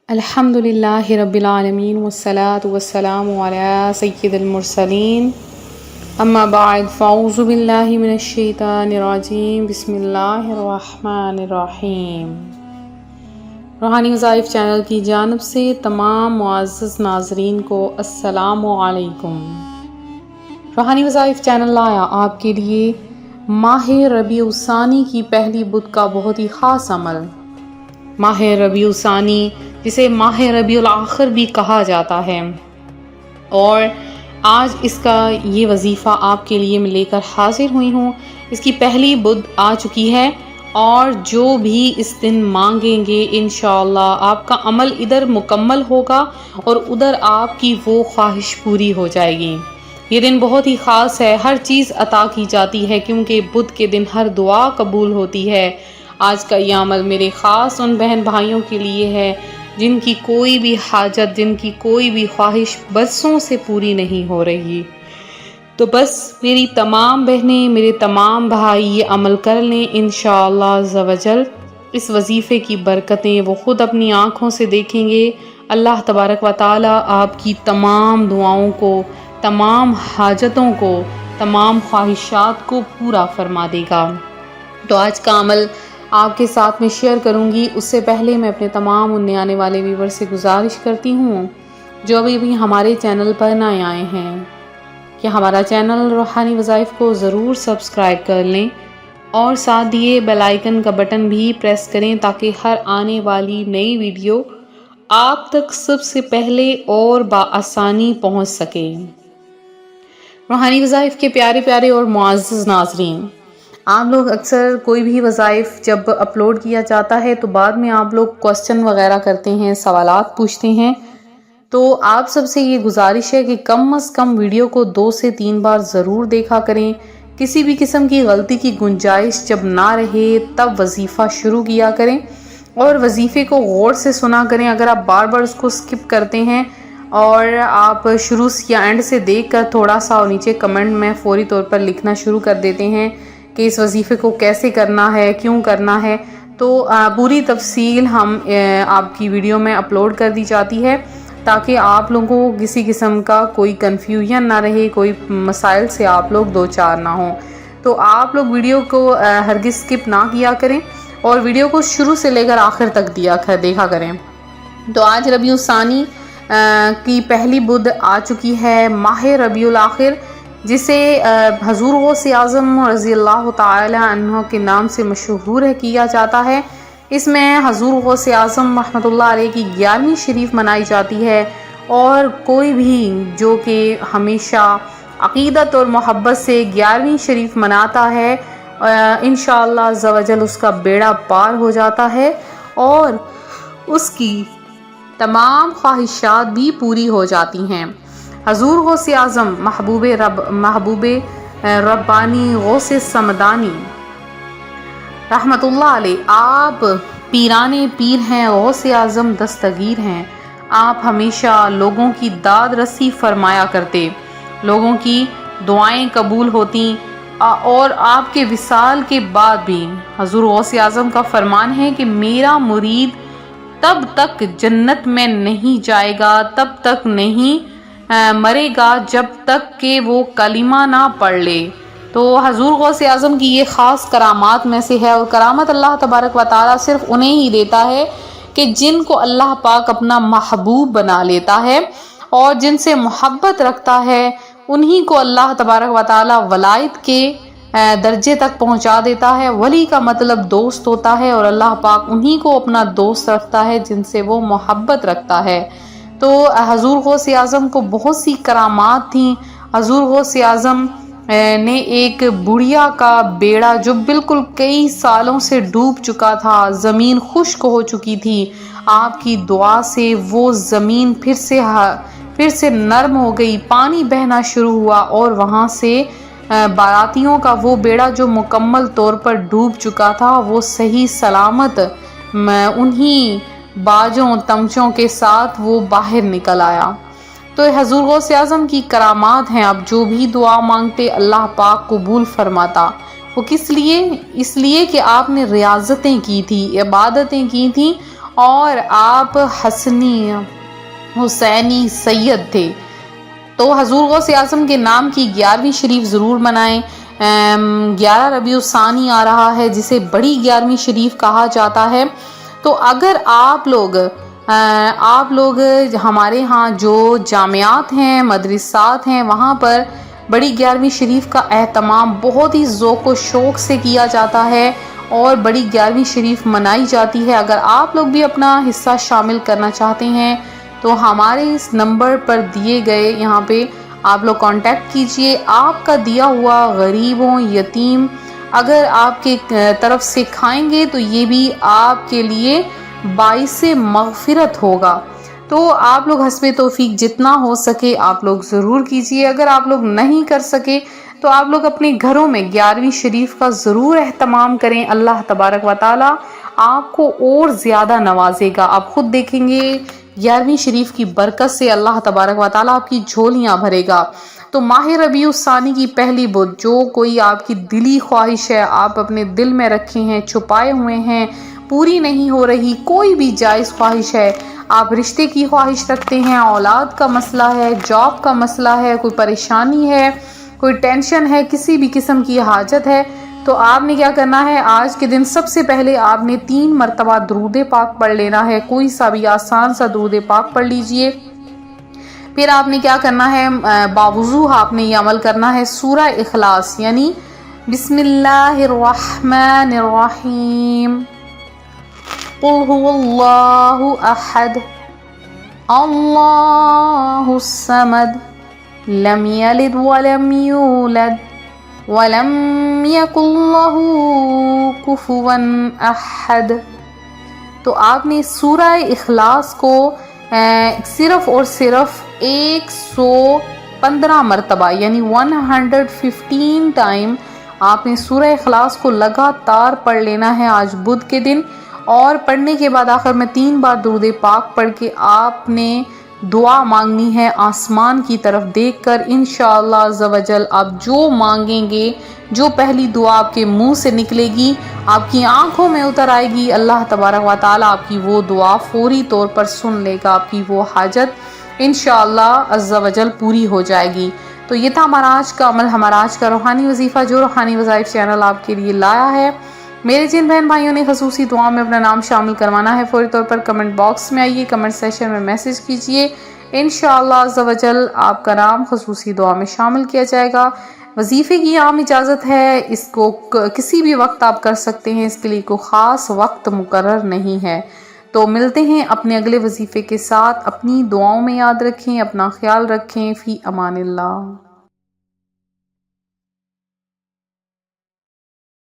الحمدللہ رب العالمین والصلاة والسلام علی سید المرسلین اما بعد فاعوذ باللہ من الشیطان الرجیم بسم اللہ الرحمن الرحیم۔ روحانی وظائف چینل کی جانب سے تمام معزز ناظرین کو السلام علیکم۔ روحانی وظائف چینل لایا آپ کے لیے ماہ ربیع الثانی کی پہلی بدھ کا بہت ہی خاص عمل۔ ماہ ربیع الثانی جسے ماہ ربیع الاخر بھی کہا جاتا ہے، اور آج اس کا یہ وظیفہ آپ کے لیے میں لے کر حاضر ہوئی ہوں۔ اس کی پہلی بدھ آ چکی ہے، اور جو بھی اس دن مانگیں گے انشاءاللہ آپ کا عمل ادھر مکمل ہوگا اور ادھر آپ کی وہ خواہش پوری ہو جائے گی۔ یہ دن بہت ہی خاص ہے، ہر چیز عطا کی جاتی ہے کیونکہ بدھ کے دن ہر دعا قبول ہوتی ہے۔ آج کا یہ عمل میرے خاص ان بہن بھائیوں کے لیے ہے جن کی کوئی بھی حاجت، جن کی کوئی بھی خواہش برسوں سے پوری نہیں ہو رہی۔ تو بس میری تمام بہنیں، میرے تمام بھائی یہ عمل کر لیں انشاءاللہ عز و جل۔ اس وظیفے کی برکتیں وہ خود اپنی آنکھوں سے دیکھیں گے۔ اللہ تبارک و تعالی آپ کی تمام دعاؤں کو، تمام حاجتوں کو، تمام خواہشات کو پورا فرما دے گا۔ تو آج کا عمل آپ کے ساتھ میں شیئر کروں گی، اس سے پہلے میں اپنے تمام نئے آنے والے ویور سے گزارش کرتی ہوں جو ابھی ہمارے چینل پر نئے آئے ہیں کہ ہمارا چینل روحانی وظائف کو ضرور سبسکرائب کر لیں اور ساتھ دیے بیل آئیکن کا بٹن بھی پریس کریں تاکہ ہر آنے والی نئی ویڈیو آپ تک سب سے پہلے اور بآسانی پہنچ سکے۔ روحانی وظائف کے پیارے پیارے اور معزز ناظرین، آپ لوگ اکثر کوئی بھی وظائف جب اپلوڈ کیا جاتا ہے تو بعد میں آپ لوگ کوسچن وغیرہ کرتے ہیں، سوالات پوچھتے ہیں، تو آپ سب سے یہ گزارش ہے کہ کم از کم ویڈیو کو 2 سے 3 بار ضرور دیکھا کریں۔ کسی بھی قسم کی غلطی کی گنجائش جب نہ رہے تب وظیفہ شروع کیا کریں اور وظیفے کو غور سے سنا کریں۔ اگر آپ بار بار اس کو سکپ کرتے ہیں اور آپ شروع یا اینڈ سے دیکھ کر تھوڑا سا اور نیچے کمنٹ میں فوری طور پر لکھنا شروع کر دیتے ہیں کہ اس وظیفے کو کیسے کرنا ہے، کیوں کرنا ہے، تو پوری تفصیل ہم آپ کی ویڈیو میں اپلوڈ کر دی جاتی ہے تاکہ آپ لوگوں کو کسی قسم کا کوئی کنفیوژن نہ رہے، کوئی مسائل سے آپ لوگ دوچار نہ ہوں۔ تو آپ لوگ ویڈیو کو ہرگز سکپ نہ کیا کریں اور ویڈیو کو شروع سے لے کر آخر تک دیکھا کریں۔ تو آج ربیع الثانی کی پہلی بدھ آ چکی ہے، ماہ ربیع الاخر، جسے حضور غوث اعظم رضی اللہ تعالی عنہ کے نام سے مشہور کیا جاتا ہے۔ اس میں حضور غوث اعظم رحمۃ اللہ علیہ کی 11ویں شریف منائی جاتی ہے، اور کوئی بھی جو کہ ہمیشہ عقیدت اور محبت سے 11ویں شریف مناتا ہے انشاءاللہ عز و جل اس کا بیڑا پار ہو جاتا ہے اور اس کی تمام خواہشات بھی پوری ہو جاتی ہیں۔ حضور غوث اعظم محبوب ربانی غوث سمدانی رحمت اللہ علیہ، آپ پیرانے پیر ہیں، غوث اعظم دستگیر ہیں۔ آپ ہمیشہ لوگوں کی داد رسی فرمایا کرتے، لوگوں کی دعائیں قبول ہوتی، اور آپ کے وصال کے بعد بھی حضور غوث اعظم کا فرمان ہے کہ میرا مرید تب تک جنت میں نہیں جائے گا، تب تک نہیں مرے گا جب تک کہ وہ کلمہ نہ پڑھ لے۔ تو حضور غوث اعظم کی یہ خاص کرامات میں سے ہے، اور کرامت اللہ تبارک و تعالیٰ صرف انہیں ہی دیتا ہے کہ جن کو اللہ پاک اپنا محبوب بنا لیتا ہے اور جن سے محبت رکھتا ہے انہی کو اللہ تبارک و تعالیٰ ولایت کے درجے تک پہنچا دیتا ہے۔ ولی کا مطلب دوست ہوتا ہے، اور اللہ پاک انہی کو اپنا دوست رکھتا ہے جن سے وہ محبت رکھتا ہے۔ تو حضور غوث اعظم کو بہت سی کرامات تھیں۔ حضور غوث اعظم نے ایک بڑھیا کا بیڑا جو بالکل کئی سالوں سے ڈوب چکا تھا، زمین خشک ہو چکی تھی، آپ کی دعا سے وہ زمین پھر سے نرم ہو گئی، پانی بہنا شروع ہوا، اور وہاں سے باراتیوں کا وہ بیڑا جو مکمل طور پر ڈوب چکا تھا وہ صحیح سلامت انہی باجوں تمچوں کے ساتھ وہ باہر نکل آیا۔ تو حضور غوث اعظم کی کرامات ہیں، اب جو بھی دعا مانگتے اللہ پاک قبول فرماتا۔ وہ کس لیے؟ اس لیے کہ آپ نے ریاضتیں کی تھی، عبادتیں کی تھیں، اور آپ حسنی حسینی سید تھے۔ تو حضور غوث اعظم کے نام کی 11ویں شریف ضرور منائیں۔ 11 ربیع الثانی آ رہا ہے جسے بڑی 11ویں شریف کہا جاتا ہے۔ تو اگر آپ لوگ ہمارے ہاں جو جامعات ہیں، مدرسات ہیں، وہاں پر بڑی 11ویں شریف کا اہتمام بہت ہی ذوق و شوق سے کیا جاتا ہے اور بڑی 11ویں شریف منائی جاتی ہے۔ اگر آپ لوگ بھی اپنا حصہ شامل کرنا چاہتے ہیں تو ہمارے اس نمبر پر دیے گئے یہاں پہ آپ لوگ کانٹیکٹ کیجئے۔ آپ کا دیا ہوا غریبوں، یتیم اگر آپ کے طرف سے کھائیں گے تو یہ بھی آپ کے لیے باعث مغفرت ہوگا۔ تو آپ لوگ حسب توفیق جتنا ہو سکے آپ لوگ ضرور کیجئے۔ اگر آپ لوگ نہیں کر سکے تو آپ لوگ اپنے گھروں میں 11ویں شریف کا ضرور اہتمام کریں۔ اللہ تبارک و تعالی آپ کو اور زیادہ نوازے گا۔ آپ خود دیکھیں گے 11ویں شریف کی برکت سے اللہ تبارک و تعالی آپ کی جھولیاں بھرے گا۔ تو ماہ ربیع الثانی کی پہلی بدھ جو کوئی آپ کی دلی خواہش ہے، آپ اپنے دل میں رکھے ہیں، چھپائے ہوئے ہیں، پوری نہیں ہو رہی، کوئی بھی جائز خواہش ہے، آپ رشتے کی خواہش رکھتے ہیں، اولاد کا مسئلہ ہے، جاب کا مسئلہ ہے، کوئی پریشانی ہے، کوئی ٹینشن ہے، کسی بھی قسم کی حاجت ہے، تو آپ نے کیا کرنا ہے، آج کے دن سب سے پہلے آپ نے 3 مرتبہ درود پاک پڑھ لینا ہے۔ کوئی سا بھی آسان سا درود پاک پڑھ لیجئے۔ پھر آپ نے کیا کرنا ہے، باوضو آپ نے یہ عمل کرنا ہے، سورہ اخلاص یعنی بسم اللہ الرحمن الرحیم، قل هو اللہ احد اللہ الصمد لم یلد ولم یولد ولم یکن له کفوا احد۔ تو آپ نے سورہ اخلاص کو صرف اور صرف 115 مرتبہ یعنی 115 ٹائم آپ نے سورہ اخلاص کو لگاتار پڑھ لینا ہے آج بدھ کے دن، اور پڑھنے کے بعد آخر میں 3 بار درود پاک پڑھ کے آپ نے دعا مانگنی ہے آسمان کی طرف دیکھ کر۔ انشاءاللہ عز و جل آپ جو مانگیں گے، جو پہلی دعا آپ کے منہ سے نکلے گی، آپ کی آنکھوں میں اتر آئے گی، اللہ تبارک و تعالیٰ آپ کی وہ دعا فوری طور پر سن لے گا، آپ کی وہ حاجت انشاءاللہ عز و جل پوری ہو جائے گی۔ تو یہ تھا ہمارا آج کا عمل، ہمارا آج کا روحانی وظیفہ جو روحانی وظائف چینل آپ کے لیے لایا ہے۔ میرے جن بہن بھائیوں نے خصوصی دعا میں اپنا نام شامل کروانا ہے فوری طور پر کمنٹ باکس میں آئیے، کمنٹ سیشن میں میسج کیجئے، انشاءاللہ عز و جل آپ کا نام خصوصی دعا میں شامل کیا جائے گا۔ وظیفے کی عام اجازت ہے، اس کو کسی بھی وقت آپ کر سکتے ہیں، اس کے لیے کوئی خاص وقت مقرر نہیں ہے۔ تو ملتے ہیں اپنے اگلے وظیفے کے ساتھ، اپنی دعاؤں میں یاد رکھیں، اپنا خیال رکھیں، فی امان اللہ۔